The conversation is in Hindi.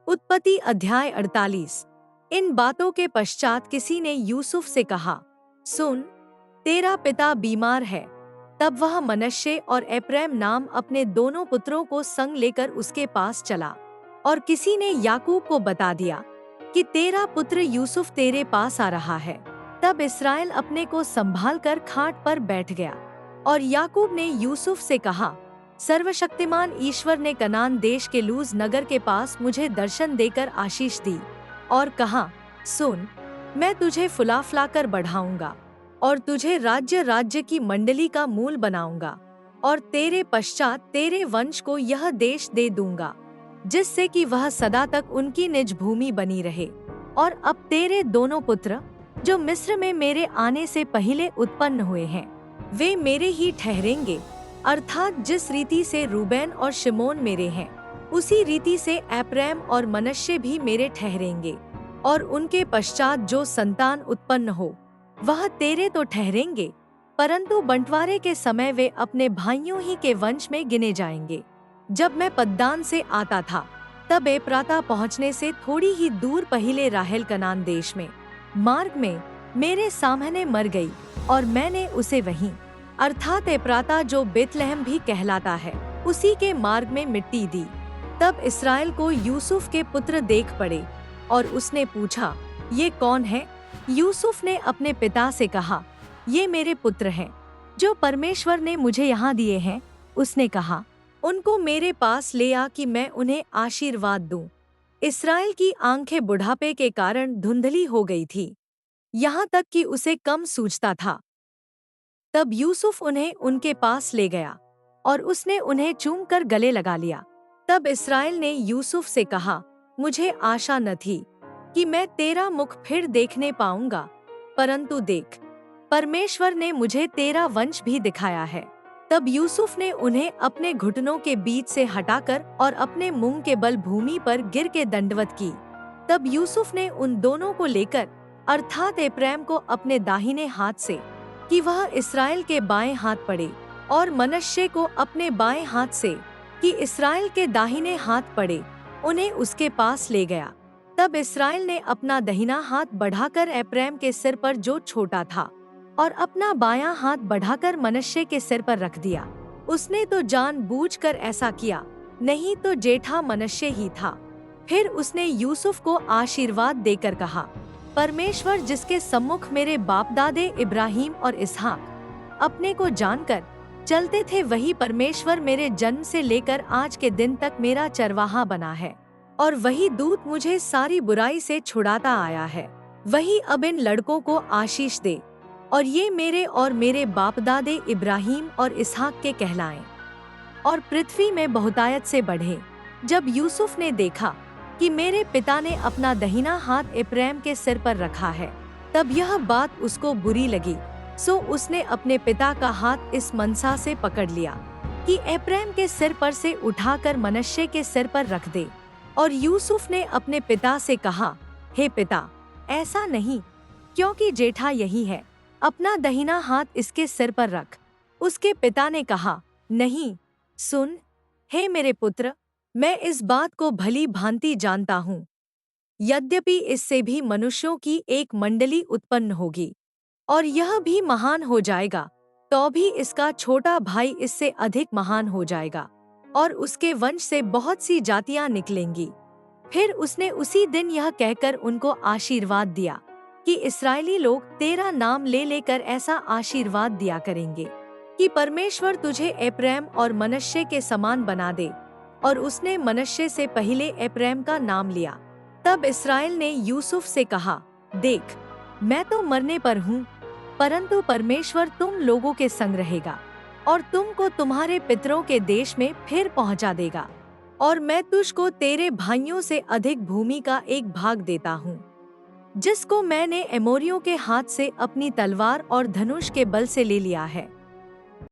उत्पत्ति अध्याय 48। इन बातों के पश्चात किसी ने यूसुफ से कहा, सुन, तेरा पिता बीमार है। तब वह मनश्शे और एप्रैम नाम अपने दोनों पुत्रों को संग लेकर उसके पास चला। और किसी ने याकूब को बता दिया कि तेरा पुत्र यूसुफ तेरे पास आ रहा है। तब इस्राएल अपने को संभाल कर खाट पर बैठ गया। और याकूब ने यूसुफ से कहा, सर्वशक्तिमान ईश्वर ने कनान देश के लूज नगर के पास मुझे दर्शन देकर आशीष दी और कहा, सुन, मैं तुझे फुला फुलाकर बढ़ाऊंगा और तुझे राज्य राज्य की मंडली का मूल बनाऊंगा और तेरे पश्चात तेरे वंश को यह देश दे दूंगा, जिससे कि वह सदा तक उनकी निज भूमि बनी रहे। और अब तेरे दोनों पुत्र जो मिस्र में मेरे आने से पहले उत्पन्न हुए हैं, वे मेरे ही ठहरेंगे, अर्थात जिस रीति से रूबेन और शिमोन मेरे हैं, उसी रीति से एप्रैम और मनश्शे भी मेरे ठहरेंगे। और उनके पश्चात जो संतान उत्पन्न हो, वह तेरे तो ठहरेंगे, परंतु बंटवारे के समय वे अपने भाइयों ही के वंश में गिने जाएंगे। जब मैं पद्दान से आता था, तब एप्राता पहुँचने से थोड़ी ही दूर पहले राहेल कनान देश में मार्ग में मेरे सामने मर गई, और मैंने उसे वहीं, अर्थात एप्राता जो बेतलहम भी कहलाता है, उसी के मार्ग में मिट्टी दी। तब इस्राएल को यूसुफ के पुत्र देख पड़े, और उसने पूछा, ये कौन है? यूसुफ ने अपने पिता से कहा, ये मेरे पुत्र हैं, जो परमेश्वर ने मुझे यहाँ दिए हैं। उसने कहा, उनको मेरे पास ले आ कि मैं उन्हें आशीर्वाद दूं। इस्राएल की आंखें बुढ़ापे के कारण धुंधली हो गई थी, यहाँ तक कि उसे कम सूझता था। तब यूसुफ उन्हें उनके पास ले गया, और उसने उन्हें चूम कर गले लगा लिया। तब इस्राएल ने यूसुफ से कहा, मुझे आशा न थी कि मैं तेरा मुख फिर देखने पाऊंगा, परंतु देख, परमेश्वर ने मुझे तेरा वंश भी दिखाया है। तब यूसुफ ने उन्हें अपने घुटनों के बीच से हटाकर और अपने मुंह के बल भूमि पर गिर के दंडवत की। तब यूसुफ ने उन दोनों को लेकर, अर्थात एप्रैम को अपने दाहिने हाथ से, कि वह इस्राएल के बाएं हाथ पड़े, और मनश्शे को अपने बाएं हाथ से, कि इस्राएल के दाहिने हाथ पड़े, उन्हें उसके पास ले गया। तब इस्राएल ने अपना दहिना हाथ बढ़ाकर एप्रैम के सिर पर जो छोटा था, और अपना बायां हाथ बढ़ाकर मनश्शे के सिर पर रख दिया। उसने तो जानबूझकर ऐसा किया, नहीं तो जेठा मनश्शे ही था। फिर उसने यूसुफ को आशीर्वाद देकर कहा, परमेश्वर जिसके सम्मुख मेरे बाप दादे इब्राहिम और इसहाक अपने को जानकर चलते थे, वही परमेश्वर मेरे जन्म से लेकर आज के दिन तक मेरा चरवाहा बना है, और वही दूत मुझे सारी बुराई से छुड़ाता आया है। वही अब इन लड़कों को आशीष दे, और ये मेरे और मेरे बाप दादे इब्राहिम और इसहाक के कहलाएं, और पृथ्वी में बहुतायत से बढ़े। जब यूसुफ ने देखा कि मेरे पिता ने अपना दहिना हाथ एप्रैम के सिर पर रखा है, तब यह बात उसको बुरी लगी। सो उसने अपने पिता का हाथ इस मनसा से पकड़ लिया कि एप्रैम के सिर पर से उठाकर मनश्शे के सिर पर रख दे। और यूसुफ ने अपने पिता से कहा, हे पिता, ऐसा नहीं, क्योंकि जेठा यही है, अपना दहिना हाथ इसके सिर पर रख। उसके पिता ने कहा, नहीं, सुन, हे मेरे पुत्र, मैं इस बात को भली भांति जानता हूँ, यद्यपि इससे भी मनुष्यों की एक मंडली उत्पन्न होगी, और यह भी महान हो जाएगा, तो भी इसका छोटा भाई इससे अधिक महान हो जाएगा, और उसके वंश से बहुत सी जातियां निकलेंगी। फिर उसने उसी दिन यह कहकर उनको आशीर्वाद दिया कि इस्राएली लोग तेरा नाम ले लेकर ऐसा आशीर्वाद दिया करेंगे कि परमेश्वर तुझे एप्रैम और मनश्शे के समान बना दे। और उसने मनश्शे से पहले एप्रैम का नाम लिया। तब इस्राएल ने यूसुफ से कहा, देख, मैं तो मरने पर हूँ, परंतु परमेश्वर तुम लोगों के संग रहेगा, और तुमको तुम्हारे पितरों के देश में फिर पहुँचा देगा, और मैं तुझको तेरे भाइयों से अधिक भूमि का एक भाग देता हूँ, जिसको मैंने एमोरियों के हाथ से अपनी तलवार और धनुष के बल से ले लिया है।